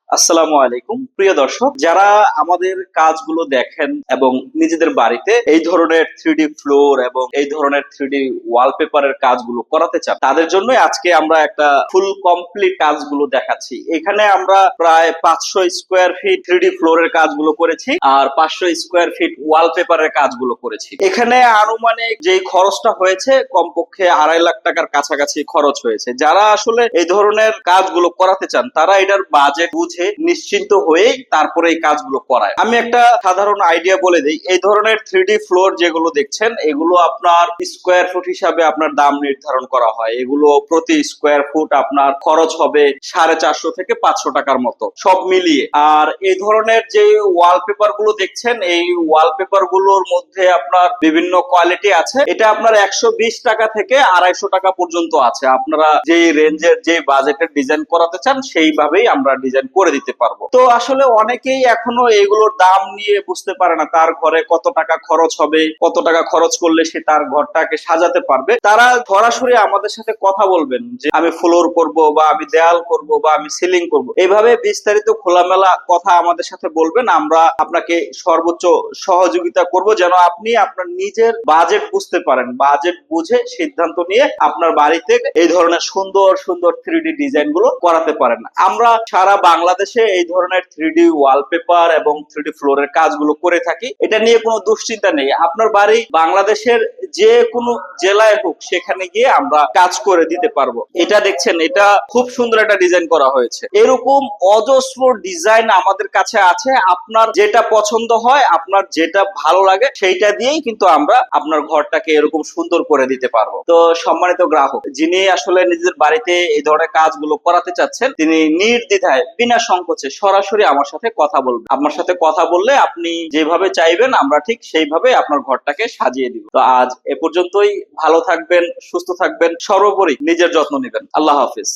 আসসালামু আলাইকুম প্রিয় দর্শক, যারা আমাদের কাজগুলো দেখেন এবং নিজেদের বাড়িতে এই ধরনের 3D ফ্লোর এবং এই ধরনের 3D ওয়ালপেপারের কাজগুলো করাতে চান, তাদের জন্য আজকে আমরা একটা ফুল কমপ্লিট কাজগুলো দেখাচ্ছি। এখানে আমরা প্রায় 500 স্কোয়ার ফিট 3D ফ্লোরের কাজগুলো করেছি আর 500 স্কোয়ার ফিট ওয়ালপেপারের কাজগুলো করেছি। এখানে আনুমানিক যে খরচটা হয়েছে কমপক্ষে 2.5 লাখ টাকার কাছাকাছি খরচ হয়েছে। যারা আসলে এই ধরনের কাজগুলো করাতে চান তারা এটার বাজেট বুঝে নিশ্চিন্ত হয়ে তারপরে এই কাজগুলো করায়। আমি একটা সাধারণ আইডিয়া বলে দিই। এই ধরনের 3D ফ্লোর যেগুলো দেখছেন এগুলো আপনার স্কোয়ার ফুট হিসাবে আপনার দাম নির্ধারণ করা হয়। এগুলো প্রতি স্কোয়ার ফুট আপনার খরচ হবে 450 থেকে 500 টাকার মতো সব মিলিয়ে। আর এই ধরনের যে ওয়ালপেপার গুলো দেখছেন এই ওয়ালপেপার গুলোর মধ্যে আপনার বিভিন্ন কোয়ালিটি আছে। এটা আপনার 120 টাকা থেকে 250 টাকা পর্যন্ত আছে। আপনারা যে রেঞ্জের যে বাজেটের ডিজাইন করাতে চান সেইভাবেই আমরা ডিজাইন করে দিতে পারবো। তো আসলে অনেকেই এখনো এগুলোর দাম নিয়ে বুঝতে পারে না, তার ঘরে কত টাকা খরচ হবে, কত টাকা খরচ করলে সে তার ঘরটাকে সাজাতে পারবে। তারা সরাসরি আমাদের সাথে কথা বলবেন যে আমি ফ্লোর করব বা আমি দেয়াল করব বা আমি সিলিং করব, এইভাবে বিস্তারিত খোলামেলা কথা আমাদের সাথে বলবেন। আমরা আপনাকে সর্বোচ্চ সহযোগিতা করব যেন আপনি আপনার নিজের বাজেট বুঝতে পারেন, বাজেট বুঝে সিদ্ধান্ত নিয়ে আপনার বাড়িতে এই ধরনের সুন্দর সুন্দর 3D ডিজাইন গুলো করাতে পারেন। আমরা সারা বাংলাদেশে এই ধরনের 3D ওয়ালপেপার এবং 3D ফ্লোরের কাজগুলো করে থাকি। এটা নিয়ে কোনো দুশ্চিন্তা নেই। আপনার বাড়ি বাংলাদেশের যে কোনো জেলায় হোক সেখানে গিয়ে আমরা কাজ করে দিতে পারবো। এটা দেখছেন, এটা খুব সুন্দর একটা ডিজাইন করা হয়েছে। এরকম অজস্র ডিজাইন আমাদের কাছে আছে। আপনার যেটা পছন্দ হয়, আপনার যেটা ভালো লাগে সেইটা দিয়েই কিন্তু আমরা আপনার ঘরটাকে এরকম সুন্দর করে দিতে পারবো। তো সম্মানিত গ্রাহক, যিনি আসলে নিজের বাড়িতে এই ধরনের কাজগুলো করাতে চাচ্ছেন তিনি নির্দ্বিধায় বিনা সংকোচে সরাসরি আমার সাথে কথা বলবেন। আমার সাথে কথা বললে আপনি যেভাবে চাইবেন আমরা ঠিক সেইভাবে আপনার ঘরটাকে সাজিয়ে দিব। তো আজ এ পর্যন্তই। ভালো থাকবেন, সুস্থ থাকবেন, সর্বোপরি নিজের যত্ন নেবেন। আল্লাহ হাফিজ।